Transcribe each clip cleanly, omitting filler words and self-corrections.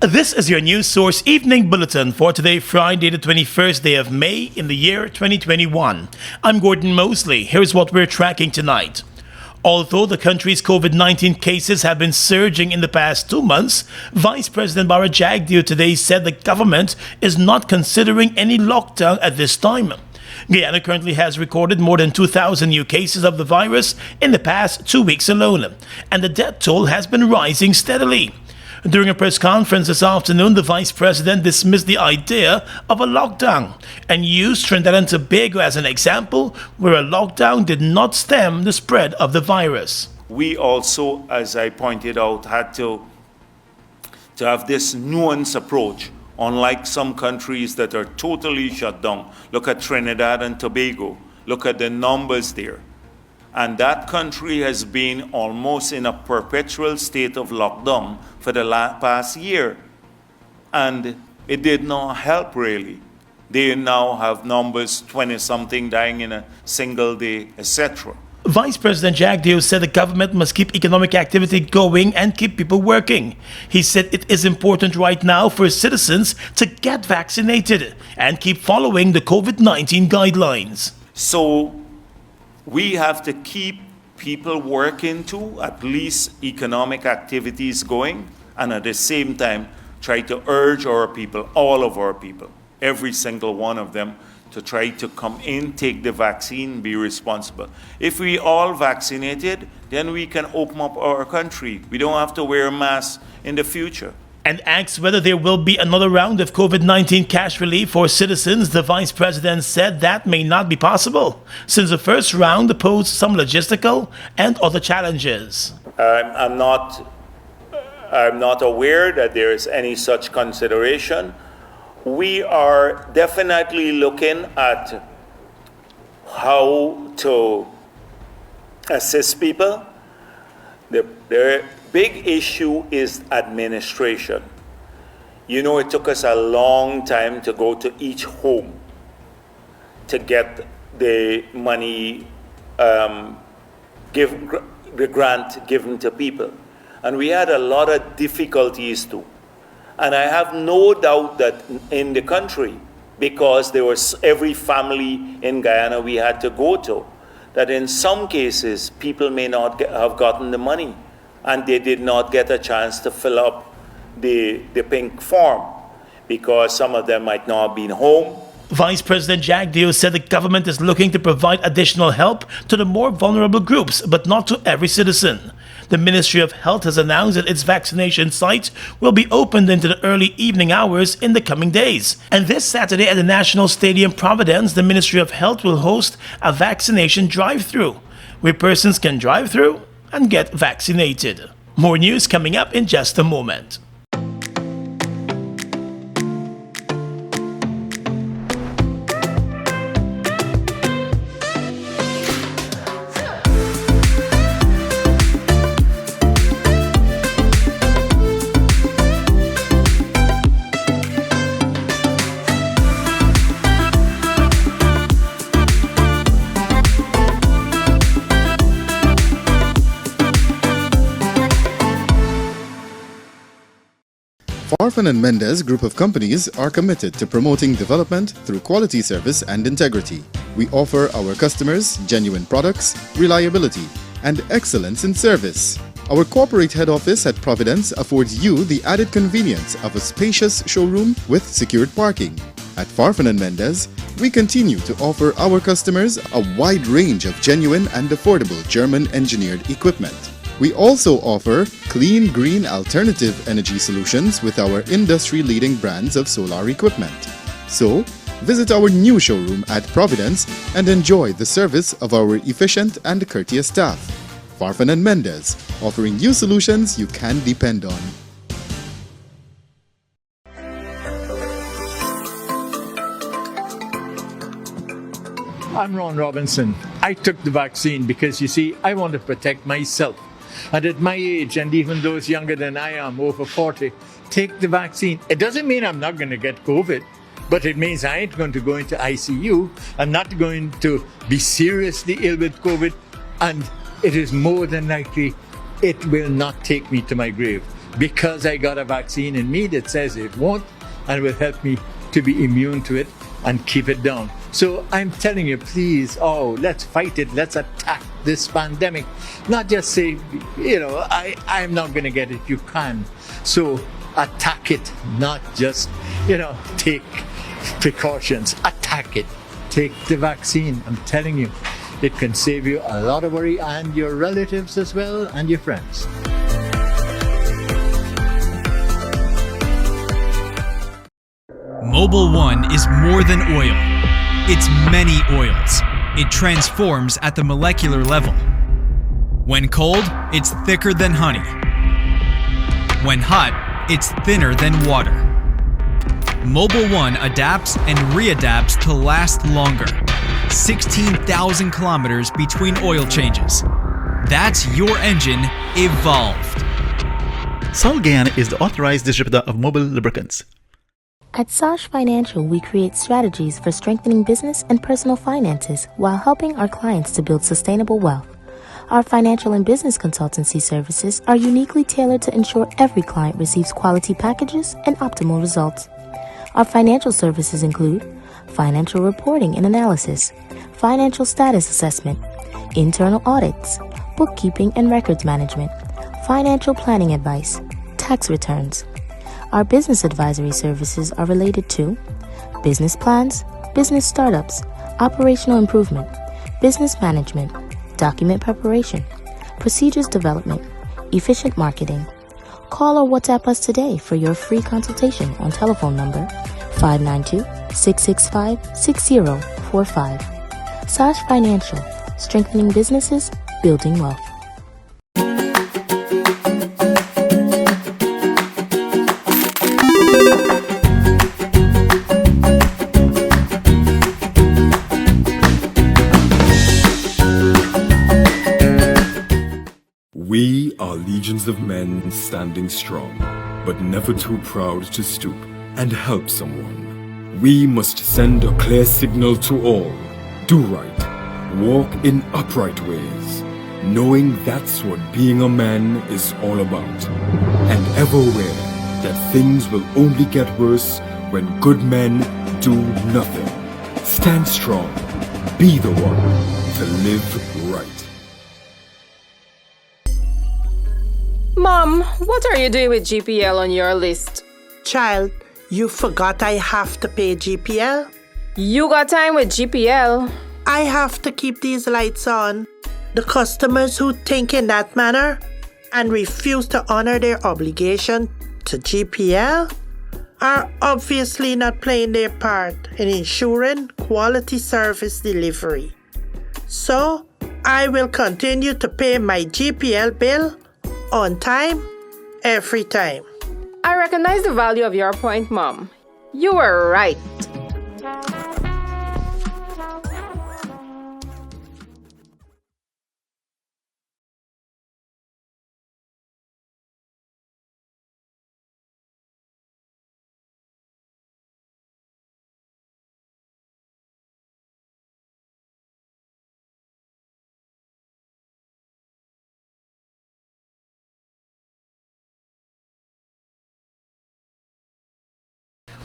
This is your news source evening bulletin for today, Friday, the 21st day of May in the year 2021. I'm Gordon Mosley. Here's what we're tracking tonight. Although the country's COVID-19 cases have been surging in the past 2 months, Vice President Bara Jagdeo today said the government is not considering any lockdown at this time. Guyana currently has recorded more than 2,000 new cases of the virus in the past 2 weeks alone, and the death toll has been rising steadily. During a press conference this afternoon, the Vice President dismissed the idea of a lockdown and used Trinidad and Tobago as an example where a lockdown did not stem the spread of the virus. We also, as I pointed out, had to have this nuanced approach. Unlike some countries that are totally shut down, look at Trinidad and Tobago, look at the numbers there. And that country has been almost in a perpetual state of lockdown for the past year. And it did not help really. They now have numbers 20-something dying in a single day, etc. Vice President Jagdeo said the government must keep economic activity going and keep people working. He said it is important right now for citizens to get vaccinated and keep following the COVID-19 guidelines. So we have to keep people working to at least economic activities going, and at the same time try to urge our people, all of our people, every single one of them, to try to come in, take the vaccine, be responsible. If we all vaccinated, then we can open up our country. We don't have to wear masks in the future. And asked whether there will be another round of COVID-19 cash relief for citizens, the Vice President said that may not be possible, since the first round posed some logistical and other challenges. I'm not aware that there is any such consideration. We are definitely looking at how to assist people. The big issue is administration. You know, it took us a long time to go to each home to get the money, the grant given to people. And we had a lot of difficulties too. And I have no doubt that in the country, because there was every family in Guyana we had to go to, that in some cases people may not have gotten the money and they did not get a chance to fill up the pink form because some of them might not have been home. Vice President Jagdeo said the government is looking to provide additional help to the more vulnerable groups, but not to every citizen. The Ministry of Health has announced that its vaccination sites will be opened into the early evening hours in the coming days. And this Saturday at the National Stadium Providence, the Ministry of Health will host a vaccination drive-through, where persons can drive through and get vaccinated. More news coming up in just a moment. Farfan and Mendez Group of Companies are committed to promoting development through quality service and integrity. We offer our customers genuine products, reliability, and excellence in service. Our corporate head office at Providence affords you the added convenience of a spacious showroom with secured parking. At Farfan and Mendez, we continue to offer our customers a wide range of genuine and affordable German-engineered equipment. We also offer clean, green, alternative energy solutions with our industry-leading brands of solar equipment. So, visit our new showroom at Providence and enjoy the service of our efficient and courteous staff. Farfan and Mendez, offering you solutions you can depend on. I'm Ron Robinson. I took the vaccine because, you see, I want to protect myself. And at my age, and even those younger than I am, over 40, take the vaccine. It doesn't mean I'm not going to get COVID, but it means I ain't going to go into ICU. I'm not going to be seriously ill with COVID, and it is more than likely it will not take me to my grave. because I got a vaccine in me that says it won't and will help me to be immune to it and keep it down. So I'm telling you, please, let's fight it. Let's attack this pandemic. Not just say, I'm not going to get it. You can. So attack it, not just, take precautions. Attack it. Take the vaccine. I'm telling you, it can save you a lot of worry, and your relatives as well, and your friends. Mobil 1 is more than oil. It's many oils. It transforms at the molecular level. When cold, it's thicker than honey. When hot, it's thinner than water. Mobil 1 adapts and readapts to last longer. 16,000 kilometers between oil changes. That's your engine evolved. Sol Guyana is the authorized distributor of Mobil lubricants. At Sash Financial, we create strategies for strengthening business and personal finances while helping our clients to build sustainable wealth. Our financial and business consultancy services are uniquely tailored to ensure every client receives quality packages and optimal results. Our financial services include financial reporting and analysis, financial status assessment, internal audits, bookkeeping and records management, financial planning advice, tax returns. Our business advisory services are related to business plans, business startups, operational improvement, business management, document preparation, procedures development, efficient marketing. Call or WhatsApp us today for your free consultation on telephone number 592-665-6045. Sash Financial, strengthening businesses, building wealth. We are legions of men standing strong, but never too proud to stoop and help someone. We must send a clear signal to all. Do right, walk in upright ways, knowing that's what being a man is all about. And ever aware that things will only get worse when good men do nothing. Stand strong. Be the one to live right. Mom, what are you doing with GPL on your list? Child, you forgot I have to pay GPL? You got time with GPL? I have to keep these lights on. The customers who think in that manner and refuse to honor their obligation to GPL are obviously not playing their part in ensuring quality service delivery. So, I will continue to pay my GPL bill on time, every time. I recognize the value of your point, Mom. You were right.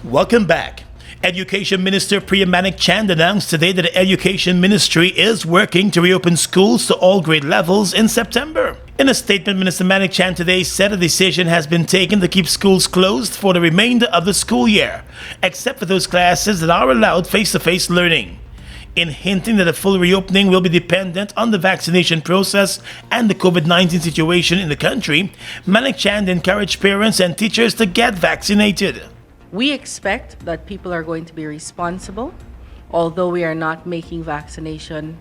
Welcome back. Education Minister Priya Manik Chand announced today that the Education Ministry is working to reopen schools to all grade levels in September. In a statement, Minister Manik Chand today said a decision has been taken to keep schools closed for the remainder of the school year, except for those classes that are allowed face-to-face learning. In hinting that a full reopening will be dependent on the vaccination process and the COVID-19 situation in the country, Manik Chand encouraged parents and teachers to get vaccinated. We expect that people are going to be responsible, although we are not making vaccination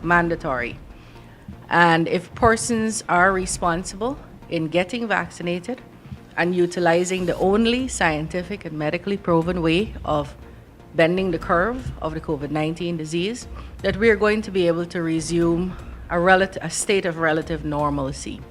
mandatory. And if persons are responsible in getting vaccinated and utilizing the only scientific and medically proven way of bending the curve of the COVID-19 disease, that we are going to be able to resume a state of relative normalcy.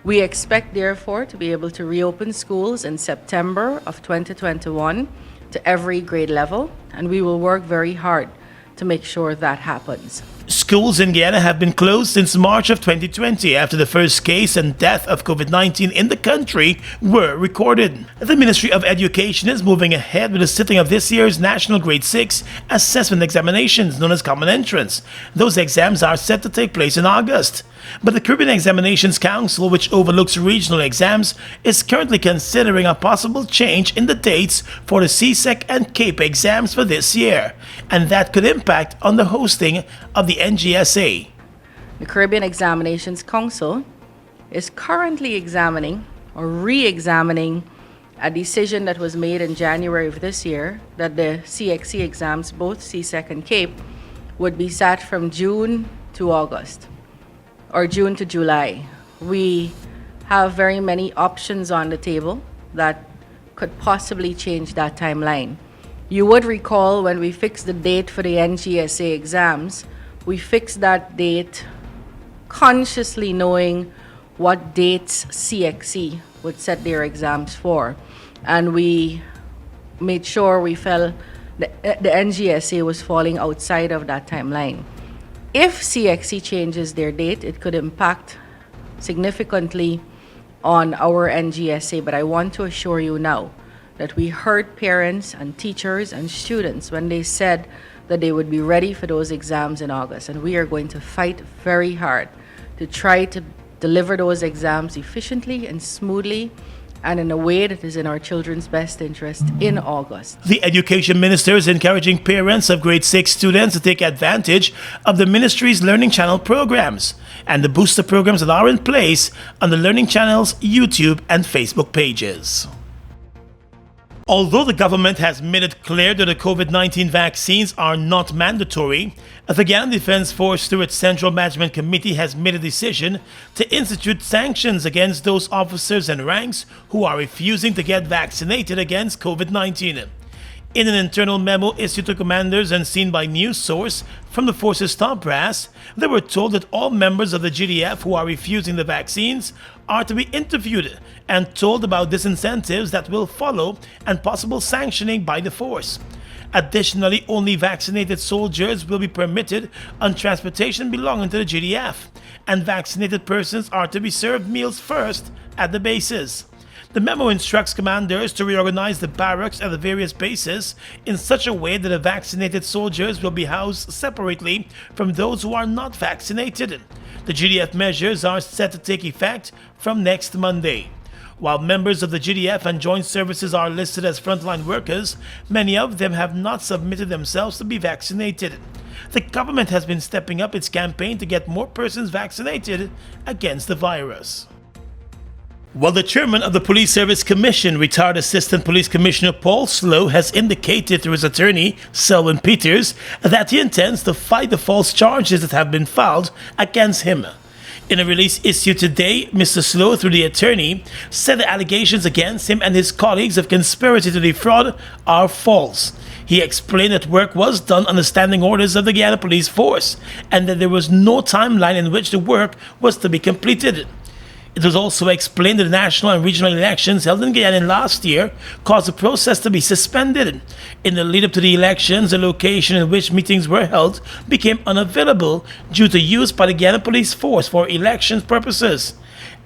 We expect, therefore, to be able to reopen schools in September of 2021 to every grade level, and we will work very hard to make sure that happens. Schools in Guyana have been closed since March of 2020 after the first case and death of COVID-19 in the country were recorded. The Ministry of Education is moving ahead with the sitting of this year's National Grade 6 Assessment Examinations, known as Common Entrance. Those exams are set to take place in August. But the Caribbean Examinations Council, which overlooks regional exams, is currently considering a possible change in the dates for the CSEC and CAPE exams for this year, and that could impact on the hosting of the NGSA. The Caribbean Examinations Council is currently examining or re-examining a decision that was made in January of this year that the CXC exams, both CSEC and CAPE, would be sat from June to August or June to July. We have very many options on the table that could possibly change that timeline. You would recall when we fixed the date for the NGSA exams, we fixed that date consciously knowing what dates CXC would set their exams for. And we made sure we felt the NGSA was falling outside of that timeline. If CXC changes their date, it could impact significantly on our NGSA, but I want to assure you now that we heard parents and teachers and students when they said that they would be ready for those exams in August, and we are going to fight very hard to try to deliver those exams efficiently and smoothly and in a way that is in our children's best interest in August. The Education Minister is encouraging parents of grade 6 students to take advantage of the ministry's Learning Channel programs and the booster programs that are in place on the Learning Channel's YouTube and Facebook pages. Although the government has made it clear that the COVID-19 vaccines are not mandatory, the Guyana Defense Force through its Central Management Committee has made a decision to institute sanctions against those officers and ranks who are refusing to get vaccinated against COVID-19. In an internal memo issued to commanders and seen by news source from the force's top brass, they were told that all members of the GDF who are refusing the vaccines are to be interviewed and told about disincentives that will follow and possible sanctioning by the force. Additionally, only vaccinated soldiers will be permitted on transportation belonging to the GDF, and vaccinated persons are to be served meals first at the bases. The memo instructs commanders to reorganize the barracks at the various bases in such a way that the vaccinated soldiers will be housed separately from those who are not vaccinated. The GDF measures are set to take effect from next Monday. While members of the GDF and joint services are listed as frontline workers, many of them have not submitted themselves to be vaccinated. The government has been stepping up its campaign to get more persons vaccinated against the virus. Well, the chairman of the Police Service Commission, retired Assistant Police Commissioner Paul Slow, has indicated through his attorney, Selwyn Peters, that he intends to fight the false charges that have been filed against him. In a release issued today, Mr. Slow, through the attorney, said the allegations against him and his colleagues of conspiracy to defraud are false. He explained that work was done on the standing orders of the Guyana Police Force and that there was no timeline in which the work was to be completed. It was also explained that the national and regional elections held in Guyana last year caused the process to be suspended. In the lead-up to the elections, the location in which meetings were held became unavailable due to use by the Guyana Police Force for election purposes.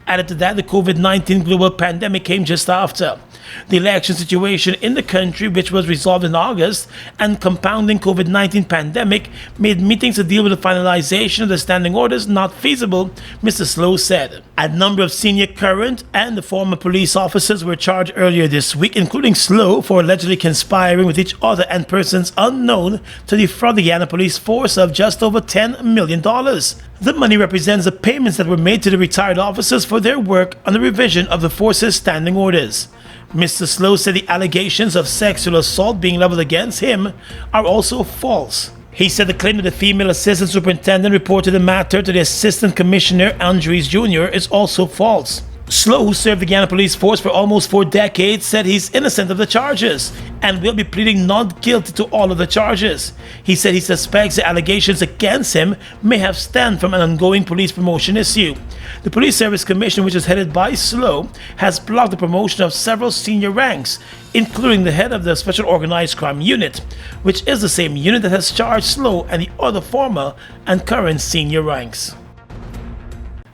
Added to that, the COVID-19 global pandemic came just after. The election situation in the country, which was resolved in August, and compounding COVID-19 pandemic, made meetings to deal with the finalization of the standing orders not feasible, Mr. Slow said. A number of senior current and the former police officers were charged earlier this week, including Slow, for allegedly conspiring with each other and persons unknown to defraud the Guyana Police Force of just over $10 million. The money represents the payments that were made to the retired officers for their work on the revision of the force's standing orders. Mr. Slow said the allegations of sexual assault being leveled against him are also false. He said the claim that the female assistant superintendent reported the matter to the assistant commissioner, Andres Jr., is also false. Slow, who served the Guyana police force for almost 4 decades, said he's innocent of the charges and will be pleading not guilty to all of the charges. He said he suspects the allegations against him may have stemmed from an ongoing police promotion issue. The Police Service Commission, which is headed by Slow, has blocked the promotion of several senior ranks, including the head of the Special Organized Crime Unit, which is the same unit that has charged Slow and the other former and current senior ranks.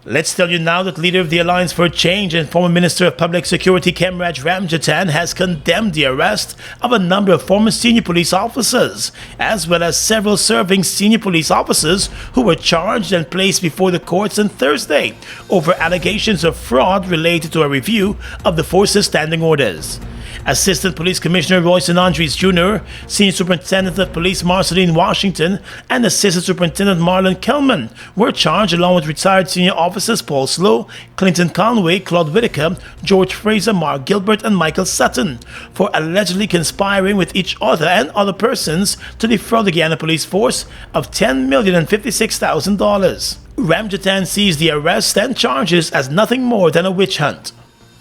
Let's tell you now that leader of the Alliance for Change and former Minister of Public Security Kemraj Ramjatan has condemned the arrest of a number of former senior police officers, as well as several serving senior police officers who were charged and placed before the courts on Thursday over allegations of fraud related to a review of the force's standing orders. Assistant Police Commissioner Royson Andres Jr., Senior Superintendent of Police Marceline Washington, and Assistant Superintendent Marlon Kelman were charged along with retired senior officers Paul Slow, Clinton Conway, Claude Whitaker, George Fraser, Mark Gilbert, and Michael Sutton for allegedly conspiring with each other and other persons to defraud the Guyana Police Force of $10,056,000. Ramjatan sees the arrest and charges as nothing more than a witch hunt.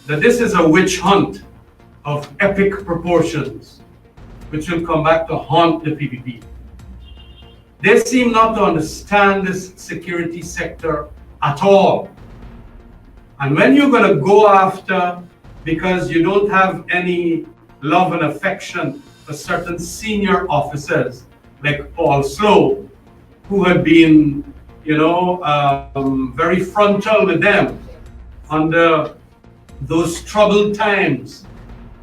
That this is a witch hunt of epic proportions, which will come back to haunt the PPP. They seem not to understand this security sector at all. And when you're going to go after, because you don't have any love and affection for certain senior officers, like Paul Slow, who had been, very frontal with them under those troubled times,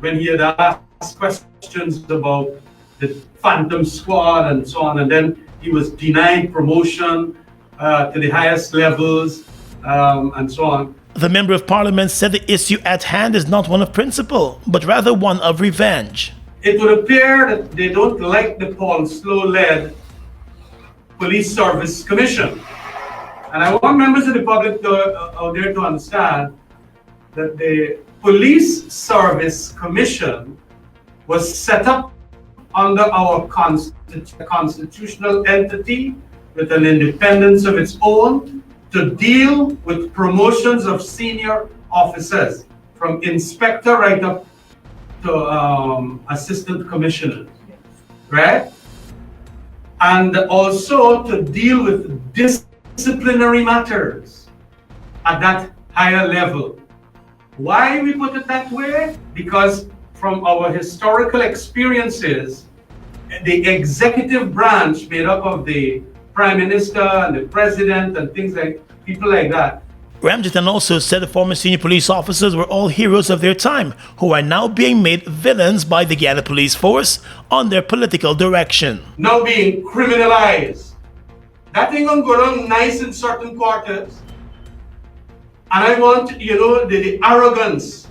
when he had asked questions about the Phantom Squad and so on, and then he was denied promotion to the highest levels and so on. The Member of Parliament said the issue at hand is not one of principle, but rather one of revenge. It would appear that they don't like the Paul Slow-led Police Service Commission. And I want members of the public out there to understand that the Police Service Commission was set up under our constitutional entity with an independence of its own to deal with promotions of senior officers, from inspector right up to assistant commissioner, right? And also to deal with disciplinary matters at that higher level. Why we put it that way? Because from our historical experiences, the executive branch made up of the Prime Minister and the President and people like that. Ramjatan also said the former senior police officers were all heroes of their time, who are now being made villains by the Guyana Police Force on their political direction. Now being criminalized. That ain't gonna go down nice in certain quarters. And I want, the arrogance,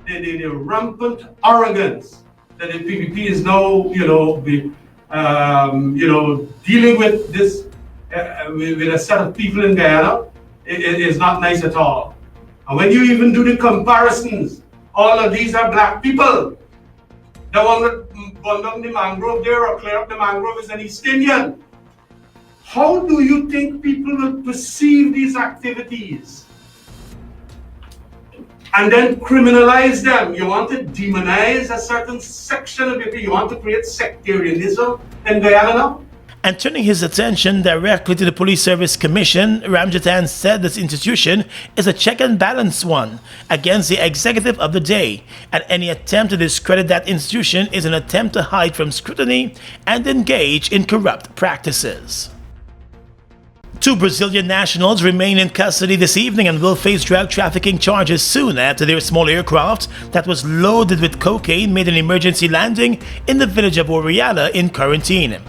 the rampant arrogance that the PPP is now, dealing with this, with a set of people in Guyana, it is not nice at all. And when you even do the comparisons, all of these are black people. The one that burn down the mangrove there or clear up the mangrove is an East Indian. How do you think people will perceive these activities? And then criminalize them. You want to demonize a certain section of people. You want to create sectarianism in Guyana now? And turning his attention directly to the Police Service Commission, Ramjatan said this institution is a check and balance one against the executive of the day, and any attempt to discredit that institution is an attempt to hide from scrutiny and engage in corrupt practices. 2 Brazilian nationals remain in custody this evening and will face drug trafficking charges soon after their small aircraft that was loaded with cocaine made an emergency landing in the village of Oriala in quarantine.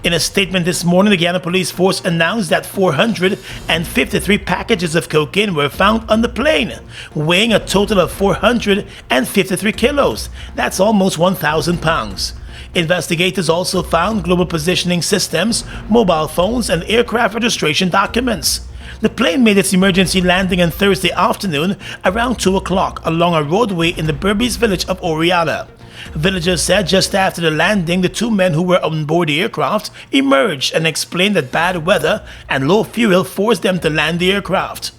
In a statement this morning, the Guyana Police Force announced that 453 packages of cocaine were found on the plane, weighing a total of 453 kilos. That's almost 1,000 pounds. Investigators also found global positioning systems, mobile phones, and aircraft registration documents. The plane made its emergency landing on Thursday afternoon around 2 o'clock along a roadway in the Berbice village of Oriala. Villagers said just after the landing, the 2 men who were on board the aircraft emerged and explained that bad weather and low fuel forced them to land the aircraft.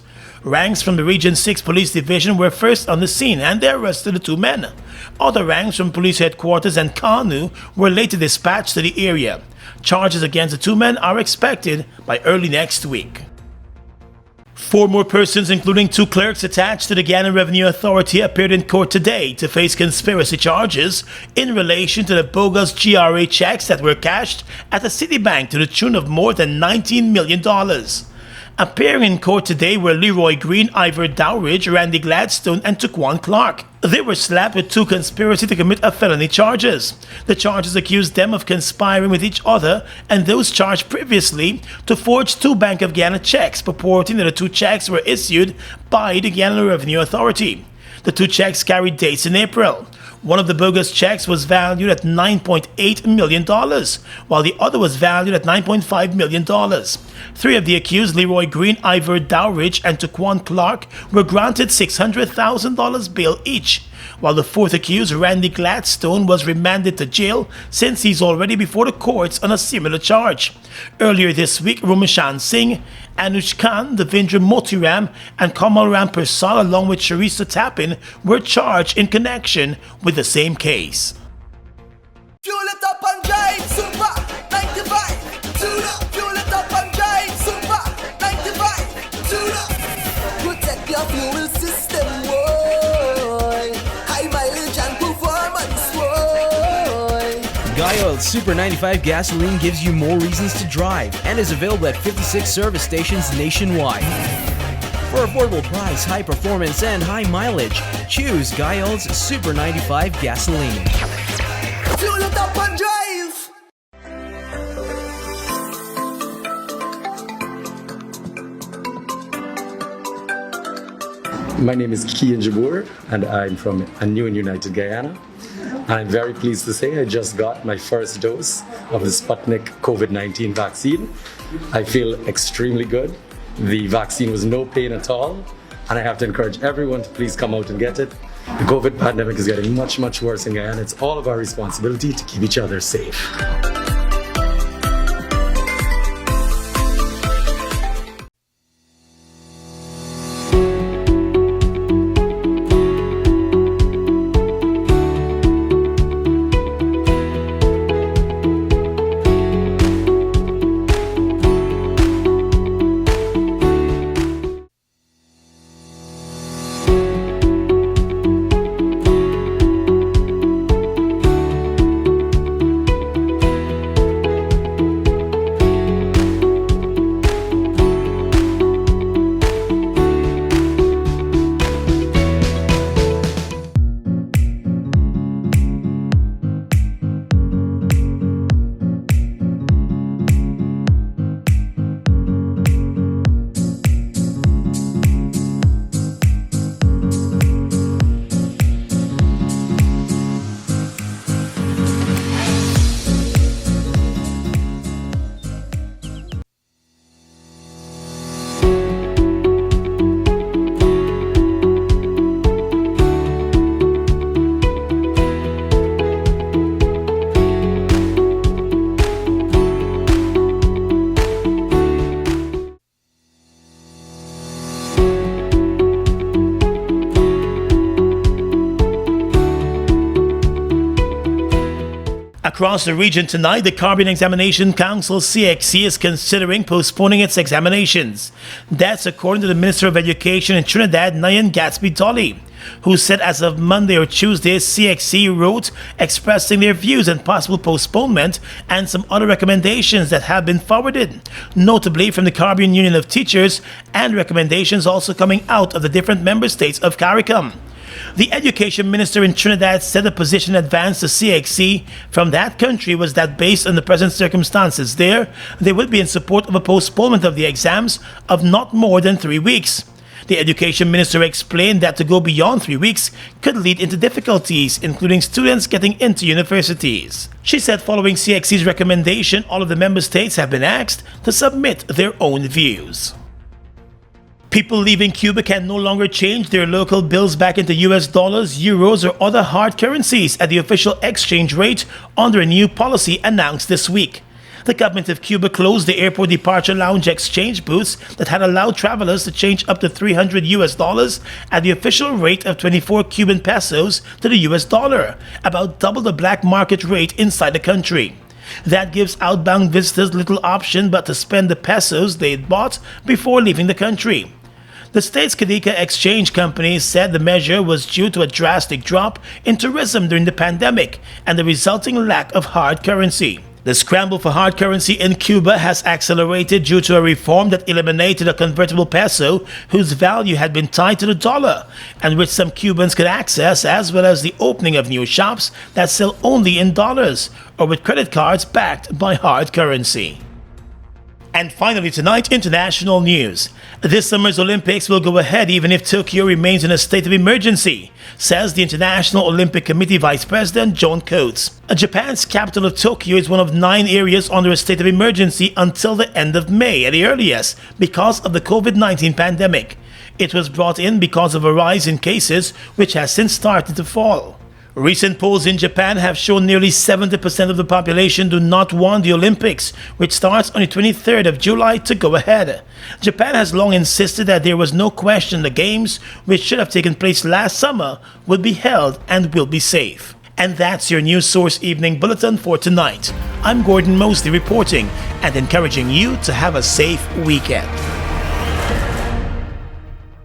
Ranks from the Region 6 Police Division were first on the scene and they arrested the two men. Other ranks from police headquarters and KANU were later dispatched to the area. Charges against the two men are expected by early next week. 4 more persons, including 2 clerks attached to the Guyana Revenue Authority, appeared in court today to face conspiracy charges in relation to the bogus GRA checks that were cashed at the Citibank to the tune of more than $19 million. Appearing in court today were Leroy Green, Ivor Dowridge, Randy Gladstone, and Taquan Clark. They were slapped with 2 conspiracy to commit a felony charges. The charges accused them of conspiring with each other and those charged previously to forge 2 Bank of Guyana checks purporting that the 2 checks were issued by the Guyana Revenue Authority. The 2 checks carried dates in April. One of the bogus checks was valued at $9.8 million, while the other was valued at $9.5 million. 3 of the accused, Leroy Green, Ivor Dowridge, and Taquan Clark, were granted $600,000 bail each, while the 4th accused, Randy Gladstone, was remanded to jail since he's already before the courts on a similar charge. Earlier this week, Rumishan Singh, Anush Khan, Devendra Motiram, and Kamal Ram Persal, along with Sharissa Tapin, were charged in connection with the same case. Fuel it up and drive, super 95, tune up. Fuel it up and drive, super 95, tune up. Protect your fuel system, boy. High mileage and performance, boy. Guy Oil's Super 95 gasoline gives you more reasons to drive and is available at 56 service stations nationwide. For affordable price, high performance, and high mileage, choose Guy Oil's Super 95 gasoline. Fuel it up and drive. My name is Kian Jabour, and I'm from a new and united Guyana. And I'm very pleased to say I just got my first dose of the Sputnik COVID-19 vaccine. I feel extremely good. The vaccine was no pain at all, and I have to encourage everyone to please come out and get it. The COVID pandemic is getting much, much worse in Guyana. It's all of our responsibility to keep each other safe. Across the region tonight, the Caribbean Examination Council CXC is considering postponing its examinations. That's according to the Minister of Education in Trinidad, Nyan Gatsby-Dolly, who said as of Monday or Tuesday, CXC wrote expressing their views on possible postponement and some other recommendations that have been forwarded, notably from the Caribbean Union of Teachers, and recommendations also coming out of the different member states of CARICOM. The Education Minister in Trinidad said the position advanced to CXC from that country was that based on the present circumstances there, they would be in support of a postponement of the exams of not more than 3 weeks. The Education Minister explained that to go beyond 3 weeks could lead into difficulties, including students getting into universities. She said following CXC's recommendation, all of the member states have been asked to submit their own views. People leaving Cuba can no longer change their local bills back into US dollars, euros, or other hard currencies at the official exchange rate under a new policy announced this week. The government of Cuba closed the airport departure lounge exchange booths that had allowed travelers to change up to $300 at the official rate of 24 Cuban pesos to the US dollar, about double the black market rate inside the country. That gives outbound visitors little option but to spend the pesos they'd bought before leaving the country. The state's Cadica Exchange Company said the measure was due to a drastic drop in tourism during the pandemic and the resulting lack of hard currency. The scramble for hard currency in Cuba has accelerated due to a reform that eliminated a convertible peso whose value had been tied to the dollar and which some Cubans could access, as well as the opening of new shops that sell only in dollars or with credit cards backed by hard currency. And finally tonight, international news. This summer's Olympics will go ahead even if Tokyo remains in a state of emergency, says the International Olympic Committee Vice President John Coates. Japan's capital of Tokyo is one of 9 areas under a state of emergency until the end of May at the earliest because of the COVID-19 pandemic. It was brought in because of a rise in cases, which has since started to fall. Recent polls in Japan have shown nearly 70% of the population do not want the Olympics, which starts on the 23rd of July, to go ahead. Japan has long insisted that there was no question the Games, which should have taken place last summer, would be held and will be safe. And that's your News Source Evening Bulletin for tonight. I'm Gordon Mosley reporting and encouraging you to have a safe weekend.